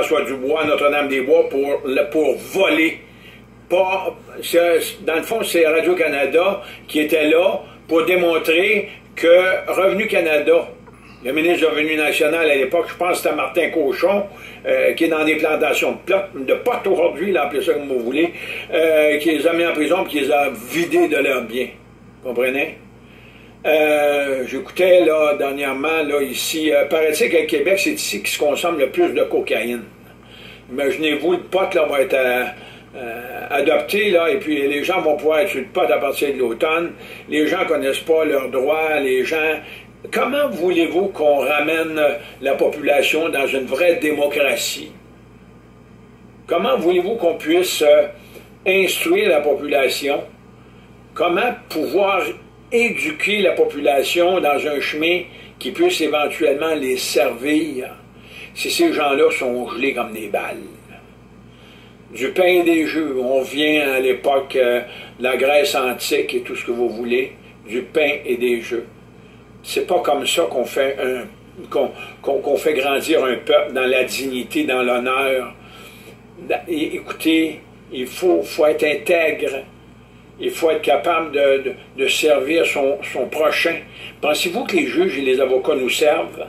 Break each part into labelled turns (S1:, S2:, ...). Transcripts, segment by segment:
S1: François Dubois, Notre-Dame-des-Bois, pour voler. Pas, dans le fond, c'est Radio-Canada qui était là pour démontrer que Revenu Canada, le ministre du Revenu national à l'époque, je pense que c'était Martin Cochon, qui est dans des plantations de potes aujourd'hui, là, appelez ça comme vous voulez, qui les a mis en prison et qui les a vidés de leurs biens. Comprenez? J'écoutais là dernièrement là ici, paraît-il qu'à Québec, c'est ici qui se consomme le plus de cocaïne. Imaginez-vous, le pot là va être adopté là, et puis les gens vont pouvoir être sur le pot à partir de l'automne. Les gens connaissent pas leurs droits, les gens. Comment voulez-vous qu'on ramène la population dans une vraie démocratie? Comment voulez-vous qu'on puisse instruire la population? Comment pouvoir éduquer la population dans un chemin qui puisse éventuellement les servir si ces gens-là sont gelés comme des balles? Du pain et des jeux, on vient à l'époque de la Grèce antique et tout ce que vous voulez, du pain et des jeux. C'est pas comme ça qu'on fait qu'on fait grandir un peuple dans la dignité, dans l'honneur. Écoutez, il faut être intègre. Il faut être capable de servir son prochain. Pensez-vous que les juges et les avocats nous servent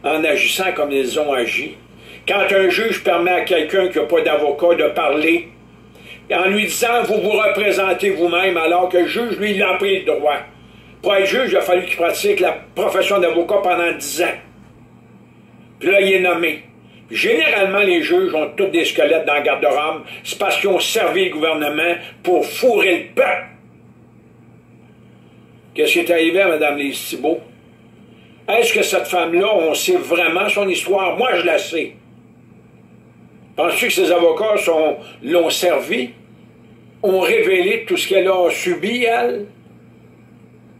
S1: en agissant comme ils ont agi? Quand un juge permet à quelqu'un qui n'a pas d'avocat de parler, en lui disant « vous vous représentez vous-même », alors que le juge, lui, il a pris le droit. Pour être juge, il a fallu qu'il pratique la profession d'avocat pendant 10 ans. Puis là, il est nommé. Généralement, les juges ont tous des squelettes dans le garde-robe. C'est parce qu'ils ont servi le gouvernement pour fourrer le peuple. Qu'est-ce qui est arrivé à Mme Lise Thibault? Est-ce que cette femme-là, on sait vraiment son histoire? Moi, je la sais. Penses-tu que ses avocats l'ont servi? Ont révélé tout ce qu'elle a subi, elle?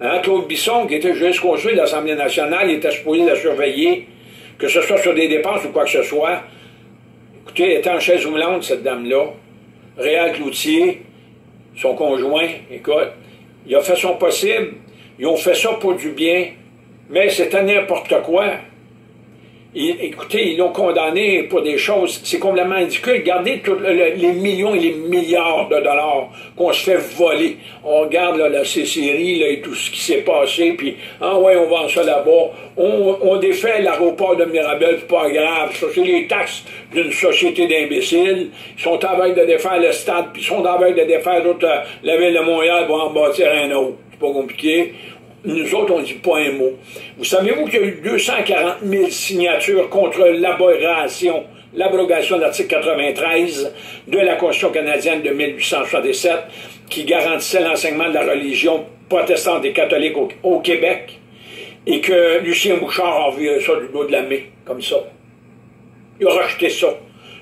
S1: Hein, Claude Bisson, qui était juriste consul de l'Assemblée nationale, il était supposé la surveiller, que ce soit sur des dépenses ou quoi que ce soit. Écoutez, elle était en chaise roulante, cette dame-là. Réal Cloutier, son conjoint, écoute, il a fait son possible. Ils ont fait ça pour du bien, mais c'était n'importe quoi. Écoutez, ils l'ont condamné pour des choses, c'est complètement ridicule. Regardez tous les millions et les milliards de dollars qu'on se fait voler. On regarde là, la série là, et tout ce qui s'est passé, puis ah ouais, on vend ça là-bas. On défait l'aéroport de Mirabel, c'est pas grave. Ça, c'est les taxes d'une société d'imbéciles. Ils sont en veille de défaire le stade, puis ils sont en veille de défaire la ville de Montréal pour en bâtir un autre. C'est pas compliqué. Nous autres, on ne dit pas un mot. Vous savez-vous qu'il y a eu 240 000 signatures contre l'abrogation de l'article 93 de la Constitution canadienne de 1867 qui garantissait l'enseignement de la religion protestante et catholique au Québec et que Lucien Bouchard a envoyé ça du dos de la main, comme ça. Il a rejeté ça.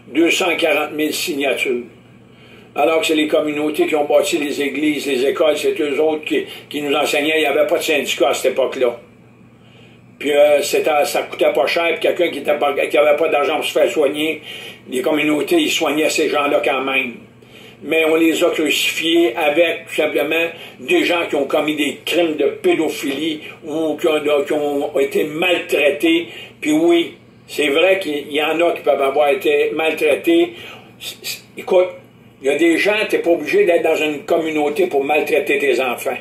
S1: 240 000 signatures. Alors que c'est les communautés qui ont bâti les églises, les écoles, c'est eux autres qui nous enseignaient. Il n'y avait pas de syndicat à cette époque-là. Puis ça coûtait pas cher. Puis quelqu'un qui n'avait pas d'argent pour se faire soigner, les communautés, ils soignaient ces gens-là quand même. Mais on les a crucifiés avec, tout simplement, des gens qui ont commis des crimes de pédophilie ou qui ont été maltraités. Puis oui, c'est vrai qu'il y en a qui peuvent avoir été maltraités. Écoute, il y a des gens, tu n'es pas obligé d'être dans une communauté pour maltraiter tes enfants.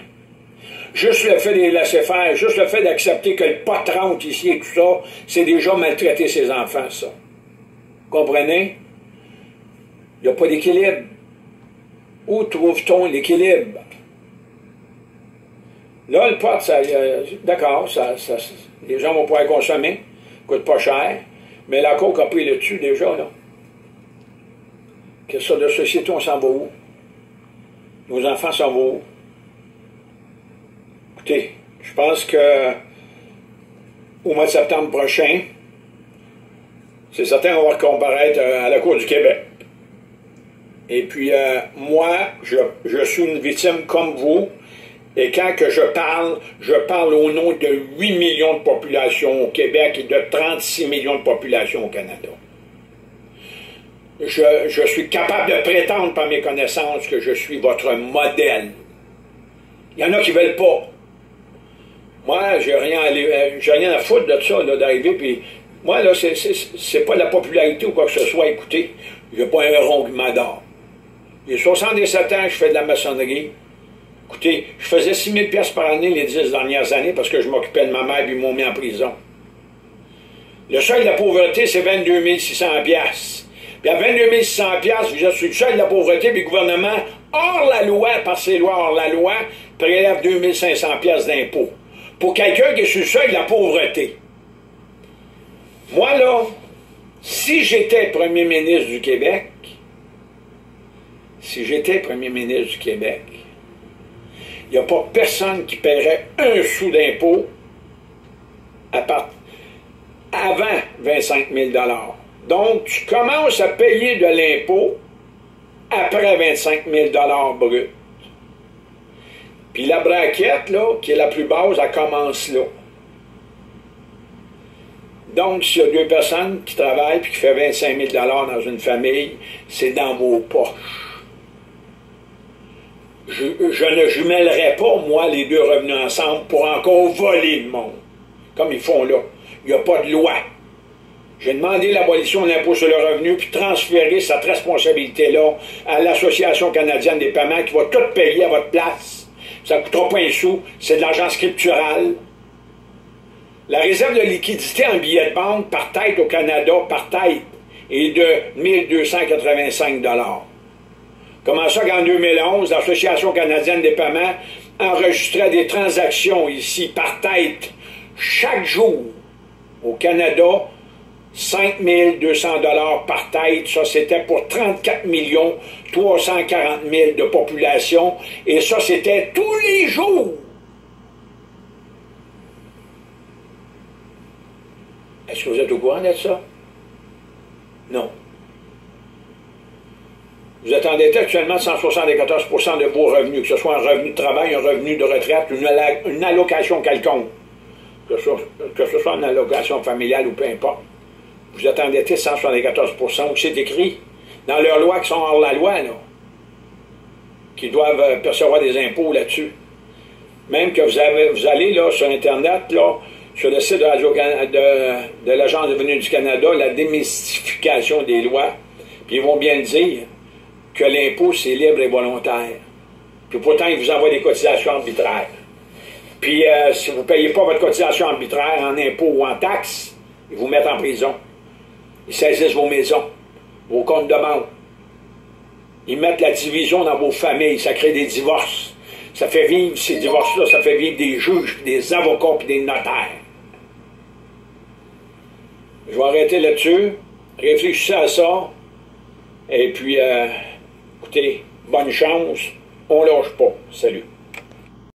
S1: Juste le fait de les laisser faire, juste le fait d'accepter que le pot rentre ici et tout ça, c'est déjà maltraiter ses enfants, ça. Comprenez? Il n'y a pas d'équilibre. Où trouve-t-on l'équilibre? Là, le pot, d'accord, les gens vont pouvoir consommer, coûte pas cher, mais la coke a pris le dessus déjà, là. Quelle sorte de société on s'en va où? Nos enfants s'en vont où? Écoutez, je pense que au mois de septembre prochain, c'est certain qu'on va comparaître à la Cour du Québec. Et puis, moi, je suis une victime comme vous, et quand que je parle au nom de 8 millions de population au Québec et de 36 millions de population au Canada. Je suis capable de prétendre par mes connaissances que je suis votre modèle. Il y en a qui ne veulent pas. Moi, j'ai rien à foutre de ça, d'arriver puis Moi, là, c'est pas de la popularité ou quoi que ce soit. Écoutez, il n'y a pas un rond qui m'adore. J'ai 67 ans, je fais de la maçonnerie. Écoutez, je faisais 6 000 piastres par année les 10 dernières années parce que je m'occupais de ma mère et ils m'ont mis en prison. Le seuil de la pauvreté, c'est 22 600 piastres. Puis à 22 600 piastres, vous êtes sur le seuil de la pauvreté, puis le gouvernement, hors la loi, par ses lois hors la loi, prélève 2 500 piastres d'impôts. Pour quelqu'un qui est sur le seuil de la pauvreté. Moi, là, si j'étais premier ministre du Québec, il n'y a pas personne qui paierait un sou d'impôt avant 25 000 $. Donc, tu commences à payer de l'impôt après 25 000 $ brut. Puis la braquette, là, qui est la plus basse, elle commence là. Donc, s'il y a 2 personnes qui travaillent et qui font 25 000 $ dans une famille, c'est dans vos poches. Je ne jumelles pas, moi, les 2 revenus ensemble pour encore voler le monde, comme ils font là. Il n'y a pas de loi. J'ai demandé l'abolition de l'impôt sur le revenu puis transférer cette responsabilité-là à l'Association canadienne des paiements qui va tout payer à votre place. Ça ne coûtera pas un sou, c'est de l'argent scriptural. La réserve de liquidité en billets de banque par tête au Canada, par tête, est de 1 285 $. Comment ça qu'en 2011, l'Association canadienne des paiements enregistrait des transactions ici par tête chaque jour au Canada, 5 200 $ par tête, ça c'était pour 34 340 000 de population, et ça c'était tous les jours. Est-ce que vous êtes au courant de ça? Non. Vous êtes endetté actuellement de 174 % de vos revenus, que ce soit un revenu de travail, un revenu de retraite, une allocation quelconque, que ce soit une allocation familiale ou peu importe. Vous êtes endetté de 174 %, où c'est écrit dans leurs lois qui sont hors la loi, là, qui doivent percevoir des impôts là-dessus. Même que vous allez là, sur Internet, là, sur le site de l'Agence de revenus du Canada, la démystification des lois, puis ils vont bien dire que l'impôt, c'est libre et volontaire. Puis pourtant, ils vous envoient des cotisations arbitraires. Puis si vous ne payez pas votre cotisation arbitraire en impôt ou en taxes, ils vous mettent en prison. Ils saisissent vos maisons, vos comptes de banque. Ils mettent la division dans vos familles, ça crée des divorces. Ça fait vivre, ces divorces-là, ça fait vivre des juges, des avocats et des notaires. Je vais arrêter là-dessus. Réfléchissez à ça. Et puis, écoutez, bonne chance. On lâche pas. Salut.